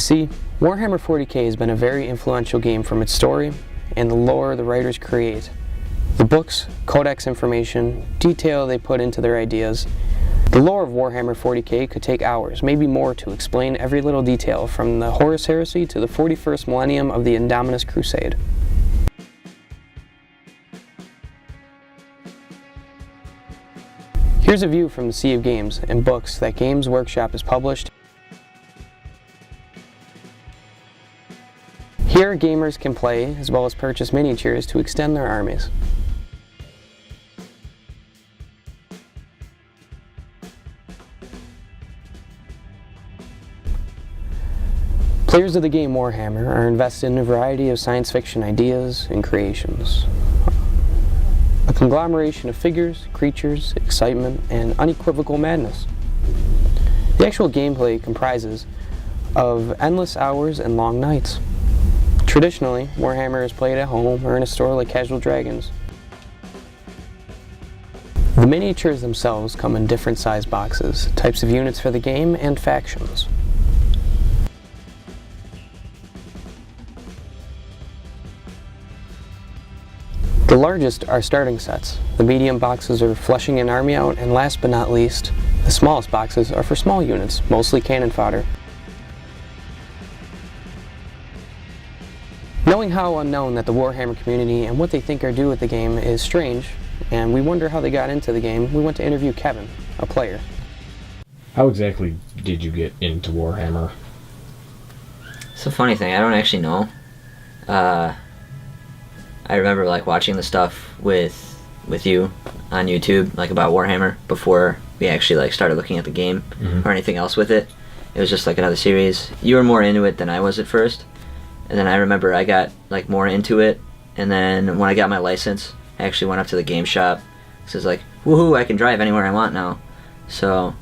See, Warhammer 40k has been a very influential game from its story and the lore the writers create. The books, codex information, detail they put into their ideas. The lore of Warhammer 40k could take hours, maybe more, to explain every little detail from the Horus Heresy to the 41st millennium of the Indominus Crusade. Here's a view from the sea of games and books that Games Workshop has published. Here, gamers can play as well as purchase miniatures to extend their armies. Players of the game Warhammer are invested in a variety of science fiction ideas and creations. A conglomeration of figures, creatures, excitement, and unequivocal madness. The actual gameplay comprises of endless hours and long nights. Traditionally, Warhammer is played at home or in a store like Casual Dragons. The miniatures themselves come in different size boxes, types of units for the game, and factions. The largest are starting sets, the medium boxes are fleshing an army out, and last but not least, the smallest boxes are for small units, mostly cannon fodder. Knowing how unknown that the Warhammer community and what they think are due with the game is strange, and we wonder how they got into the game, we went to interview Kevin, a player. How exactly did you get into Warhammer? It's a funny thing, I don't actually know. I remember like watching the stuff with you on YouTube, like about Warhammer, before we actually like started looking at the game or anything else with it. It was just like another series. You were more into it than I was at first, and then I remember I got like more into it, and then when I got my license, I actually went up to the game shop. So it's like, woohoo, I can drive anywhere I want now. So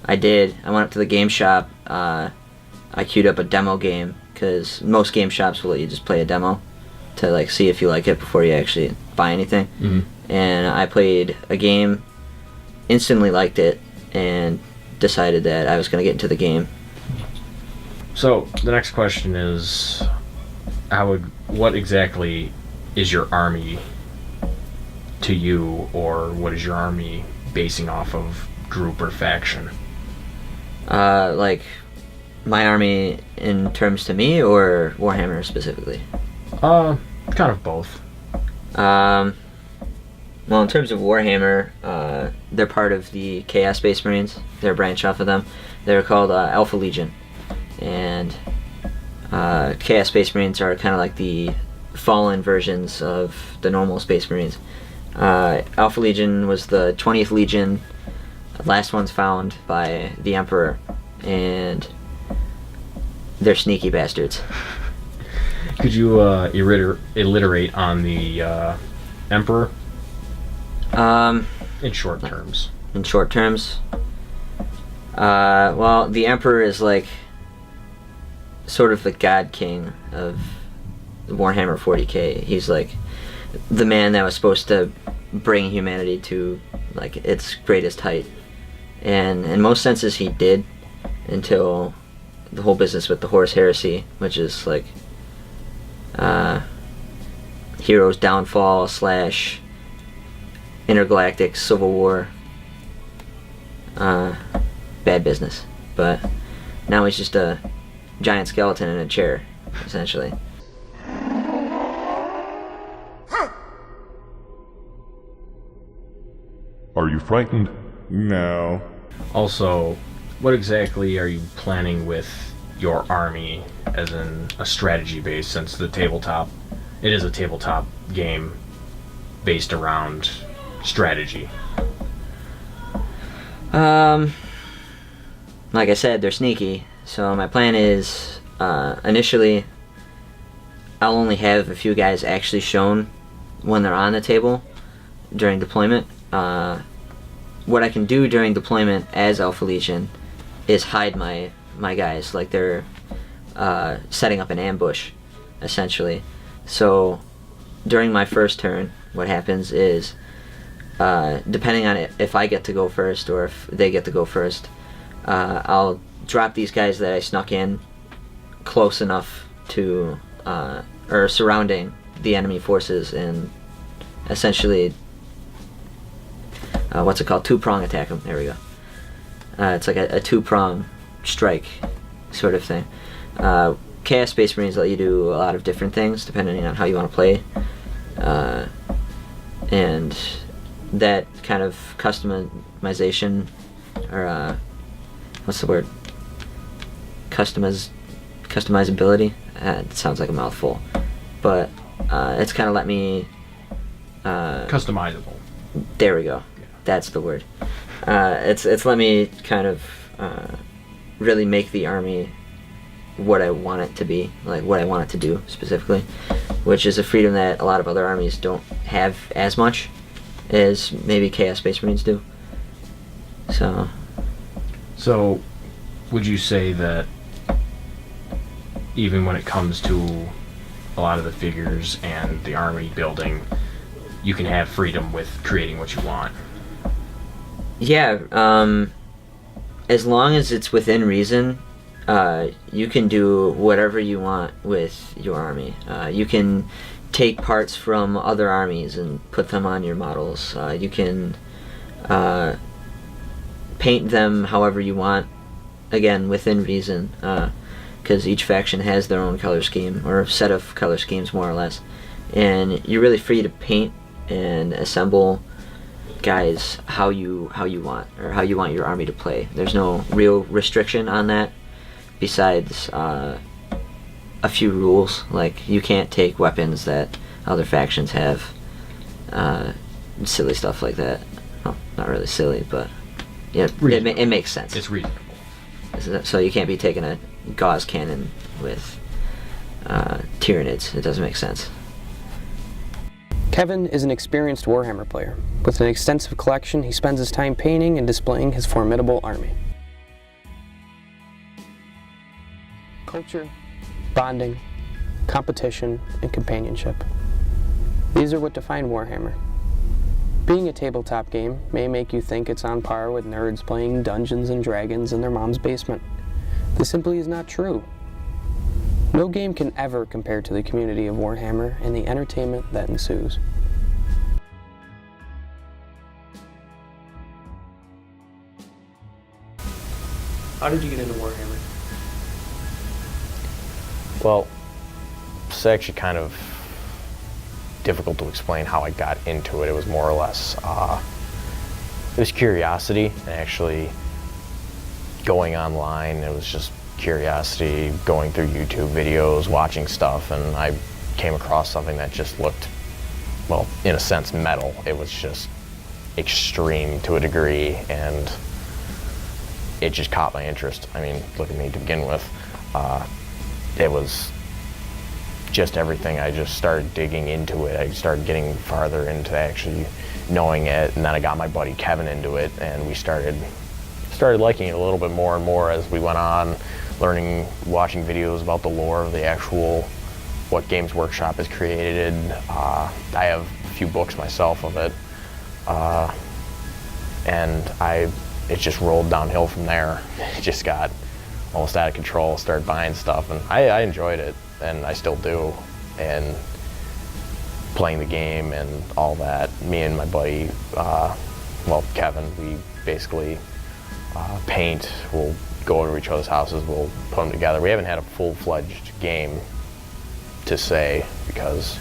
I did. I went up to the game shop. I queued up a demo game, because most game shops will let you just play a demo to like see if you like it before you actually buy anything. And I played a game, instantly liked it, and decided that I was going to get into the game. So the next question is, what exactly is your army to you, or what is your army basing off of, group or faction? Like my army in terms to me, or Warhammer specifically? Kind of both. Well, in terms of Warhammer, they're part of the Chaos Space Marines. They're a branch off of them. They're called Alpha Legion. And Chaos Space Marines are kind of like the fallen versions of the normal Space Marines. Alpha Legion was the 20th Legion, last one's found by the Emperor, and they're sneaky bastards. Could you alliterate on the Emperor? In short terms. In short terms? Well, the Emperor is like sort of the God King of Warhammer 40k. He's like the man that was supposed to bring humanity to like its greatest height. And in most senses he did, until the whole business with the Horus Heresy, which is like hero's downfall / intergalactic civil war. Bad business. But now he's just a giant skeleton in a chair, essentially. Are you frightened? No. Also, what exactly are you planning with your army, as in a strategy base, since it is a tabletop game based around strategy? Like I said, they're sneaky, so my plan is, initially, I'll only have a few guys actually shown when they're on the table during deployment. What I can do during deployment as Alpha Legion is hide my guys, like they're setting up an ambush, essentially. So during my first turn, what happens is, depending on if I get to go first or if they get to go first, I'll drop these guys that I snuck in close enough to or surrounding the enemy forces, and essentially what's it called? Two-prong attack them. There we go. It's like a two-prong strike sort of thing. Chaos Space Marines let you do a lot of different things depending on how you want to play, and that kind of customization, or what's the word? Customizability. It sounds like a mouthful, but it's kind of let me. Customizable. There we go. Yeah. That's the word. It's let me kind of really make the army what I want it to be, like what I want it to do specifically, which is a freedom that a lot of other armies don't have as much as maybe Chaos Space Marines do. So, would you say that even when it comes to a lot of the figures and the army building, you can have freedom with creating what you want? Yeah, as long as it's within reason, you can do whatever you want with your army. You can take parts from other armies and put them on your models. You can paint them however you want, again, within reason, because each faction has their own color scheme, or a set of color schemes, more or less. And you're really free to paint and assemble guys how you want, or how you want your army to play. There's no real restriction on that, besides a few rules, like you can't take weapons that other factions have, silly stuff like that. Well, not really silly, but yeah, it makes sense. It's reasonable. So you can't be taking a gauze cannon with Tyranids. It doesn't make sense. Kevin is an experienced Warhammer player. With an extensive collection, he spends his time painting and displaying his formidable army. Culture, bonding, competition, and companionship. These are what define Warhammer. Being a tabletop game may make you think it's on par with nerds playing Dungeons and Dragons in their mom's basement. This simply is not true. No game can ever compare to the community of Warhammer and the entertainment that ensues. How did you get into Warhammer? Well, it's actually kind of difficult to explain how I got into it. It was more or less, it was curiosity, and actually going online. It was just curiosity, going through YouTube videos, watching stuff, and I came across something that just looked, well, in a sense, metal. It was just extreme to a degree, and it just caught my interest. I mean, look at me to begin with. It was just everything. I just started digging into it. I started getting farther into actually knowing it, and then I got my buddy Kevin into it, and we started liking it a little bit more and more as we went on, learning, watching videos about the lore of the actual, what Games Workshop has created. I have a few books myself of it, and it just rolled downhill from there. It just got almost out of control, started buying stuff, and I enjoyed it, and I still do, and playing the game and all that. Me and my buddy, Kevin, we basically paint. We'll go over to each other's houses, we'll put them together. We haven't had a full-fledged game to say, because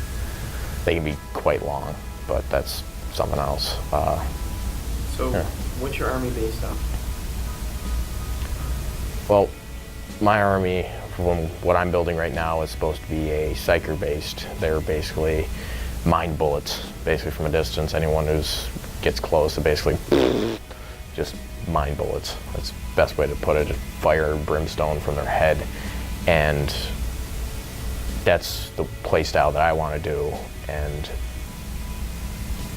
they can be quite long, but that's something else. What's your army based on? Well, my army, from what I'm building right now, is supposed to be a psyker based. They're basically mine bullets, basically from a distance. Anyone who gets close, it basically just mine bullets. That's the best way to put it. Fire brimstone from their head, and that's the play style that I want to do. And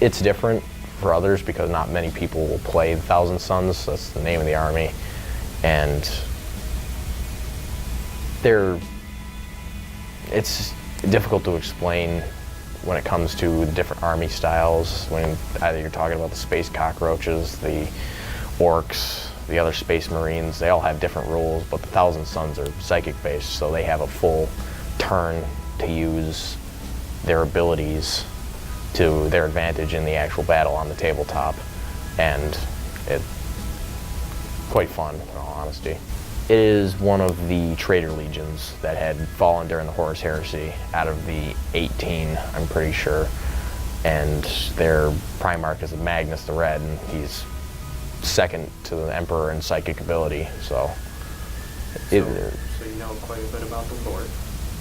it's different for others because not many people will play the Thousand Sons. That's the name of the army, and it's difficult to explain when it comes to the different army styles, when either you're talking about the space cockroaches, the orcs, the other Space Marines, they all have different rules, but the Thousand Sons are psychic-based, so they have a full turn to use their abilities to their advantage in the actual battle on the tabletop, and it's quite fun, in all honesty. It is one of the traitor legions that had fallen during the Horus Heresy out of the 18, I'm pretty sure, and their Primarch is Magnus the Red, and he's second to the Emperor in psychic ability, so... So you know quite a bit about the Lord.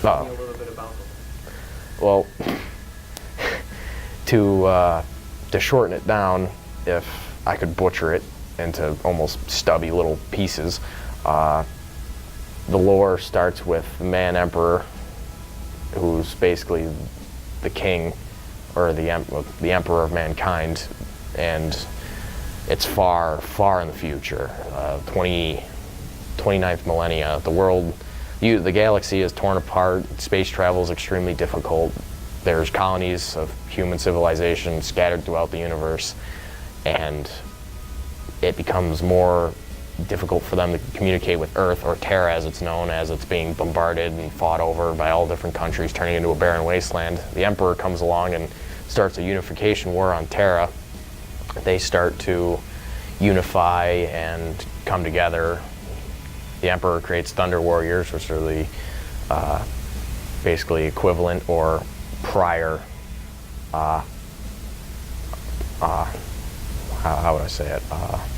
Tell me a little bit about the Lord. Well, to shorten it down, if I could butcher it into almost stubby little pieces, the lore starts with the Man Emperor, who's basically the king, or the emperor of mankind, and it's far, far in the future, 29th millennia. The world, the galaxy is torn apart, space travel is extremely difficult, there's colonies of human civilization scattered throughout the universe, and it becomes more difficult for them to communicate with Earth, or Terra as it's known, as it's being bombarded and fought over by all different countries, turning into a barren wasteland. The Emperor comes along and starts a unification war on Terra. They start to unify and come together. The Emperor creates Thunder Warriors, which are the basically equivalent or prior, how would I say it,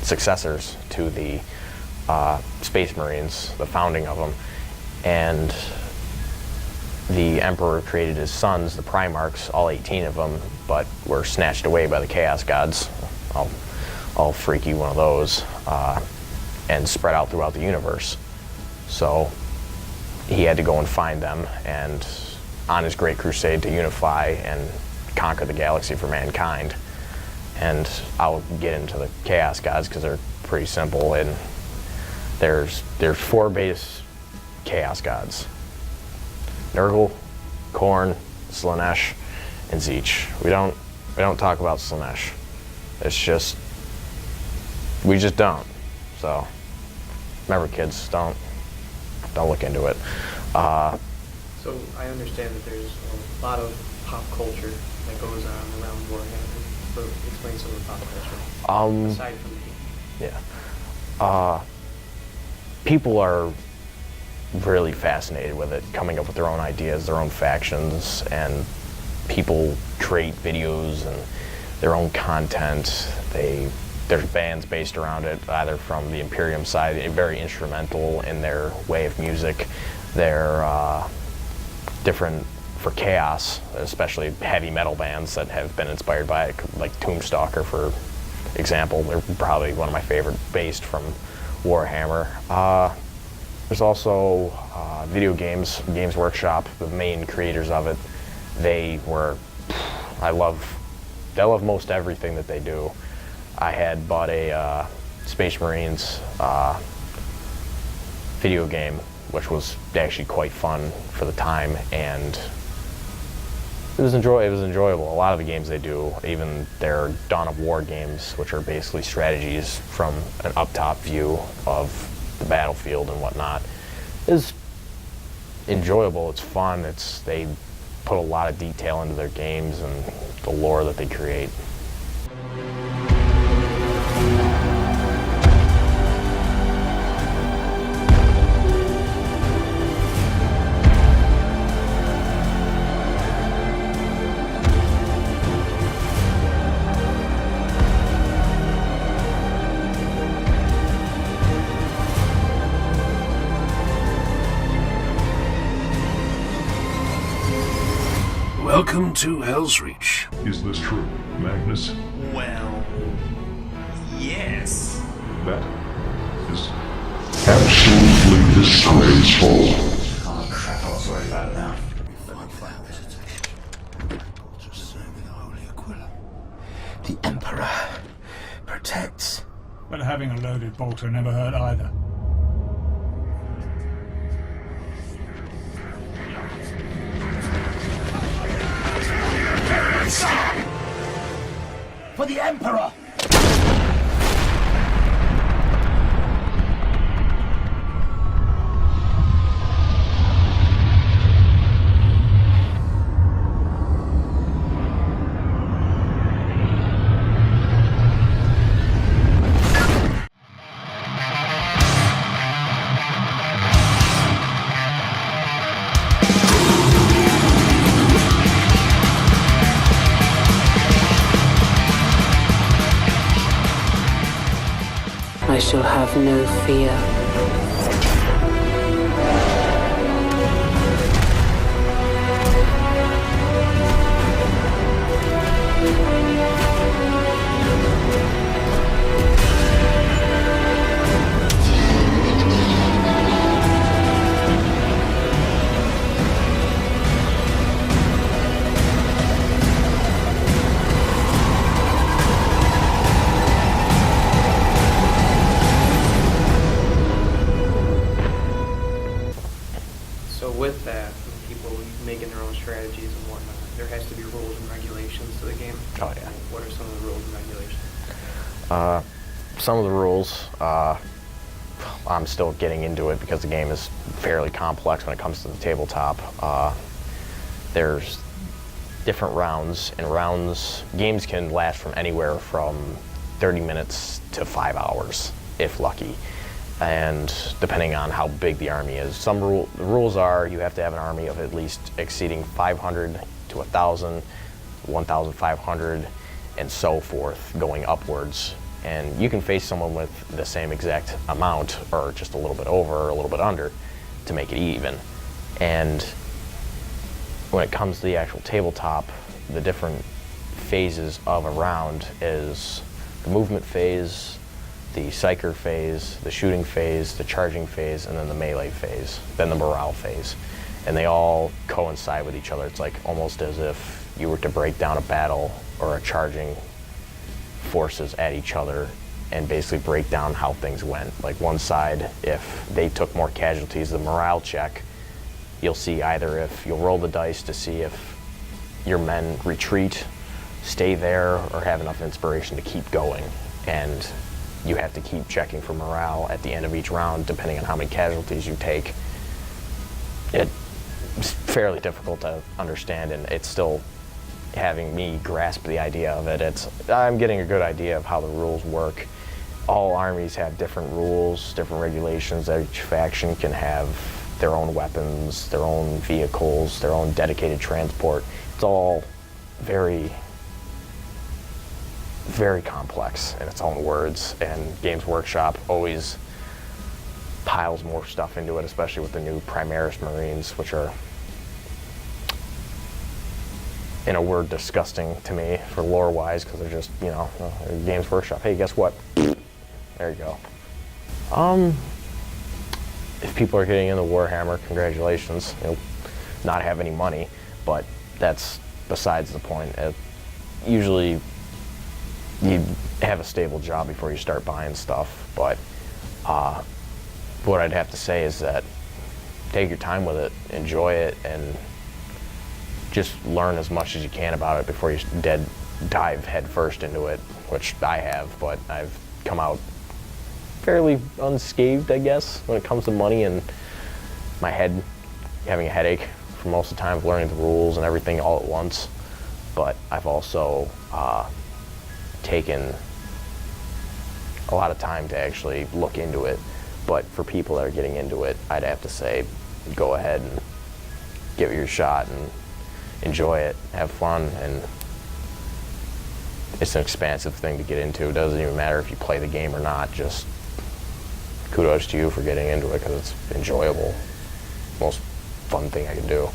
successors to the Space Marines, the founding of them. And the Emperor created his sons, the Primarchs, all 18 of them, but were snatched away by the Chaos Gods. All freaky one of those, and spread out throughout the universe. So he had to go and find them, and on his great crusade to unify and conquer the galaxy for mankind. And I'll get into the Chaos Gods because they're pretty simple, and there's 4 base Chaos Gods: Nurgle, Khorne, Slaanesh, and Tzeentch. We don't talk about Slaanesh. It's just, we just don't. So remember, kids, don't look into it. So I understand that there's a lot of pop culture that goes on around Warhammer. But explain some of the pop culture. Aside from the game. Yeah. People are really fascinated with it, coming up with their own ideas, their own factions, and people create videos and their own content. There's bands based around it, either from the Imperium side, very instrumental in their way of music. They're different for Chaos, especially heavy metal bands that have been inspired by it, like Tombstalker, for example. They're probably one of my favorite based from Warhammer. There's also video games, Games Workshop, the main creators of it. I love most everything that they do. I had bought a Space Marines video game, which was actually quite fun for the time, and it was enjoyable. A lot of the games they do, even their Dawn of War games, which are basically strategies from an up-top view of the battlefield and whatnot, is enjoyable. It's fun. They put a lot of detail into their games and the lore that they create. Welcome to Hell's Reach. Is this true, Magnus? Well, yes. That is absolutely disgraceful. Oh crap, I was worried about it now. The Emperor protects. But having a loaded bolter never hurt either. For the Emperor! I shall have no fear. So with that, and people making their own strategies and whatnot, there has to be rules and regulations to the game. Oh, yeah. What are some of the rules and regulations? Some of the rules, I'm still getting into it because the game is fairly complex when it comes to the tabletop. There's different rounds, and games can last from anywhere from 30 minutes to 5 hours, if lucky. And depending on how big the army is. The rules are you have to have an army of at least exceeding 500 to 1,000, 1,500, and so forth, going upwards. And you can face someone with the same exact amount, or just a little bit over or a little bit under, to make it even. And when it comes to the actual tabletop, the different phases of a round is the movement phase, the psyker phase, the shooting phase, the charging phase, and then the melee phase, then the morale phase. And they all coincide with each other. It's like almost as if you were to break down a battle or a charging forces at each other and basically break down how things went. Like one side, if they took more casualties, the morale check, you'll see either if you'll roll the dice to see if your men retreat, stay there, or have enough inspiration to keep going. And you have to keep checking for morale at the end of each round, depending on how many casualties you take. It's fairly difficult to understand, and it's still having me grasp the idea of it. I'm getting a good idea of how the rules work. All armies have different rules, different regulations. Each faction can have their own weapons, their own vehicles, their own dedicated transport. It's all very, very complex in its own words, and Games Workshop always piles more stuff into it, especially with the new Primaris Marines, which are, in a word, disgusting to me for lore-wise, because they're just, Games Workshop. Hey, guess what? There you go. If people are getting into Warhammer, congratulations. You'll not have any money, but that's besides the point. Usually, you have a stable job before you start buying stuff, but what I'd have to say is that take your time with it, enjoy it, and just learn as much as you can about it before you dive headfirst into it, which I have, but I've come out fairly unscathed, I guess, when it comes to money and my head having a headache for most of the time of learning the rules and everything all at once. But I've also taken a lot of time to actually look into it. But for people that are getting into it, I'd have to say, go ahead and give it your shot and enjoy it, have fun, and it's an expansive thing to get into. It doesn't even matter if you play the game or not, just kudos to you for getting into it because it's enjoyable. Most fun thing I can do.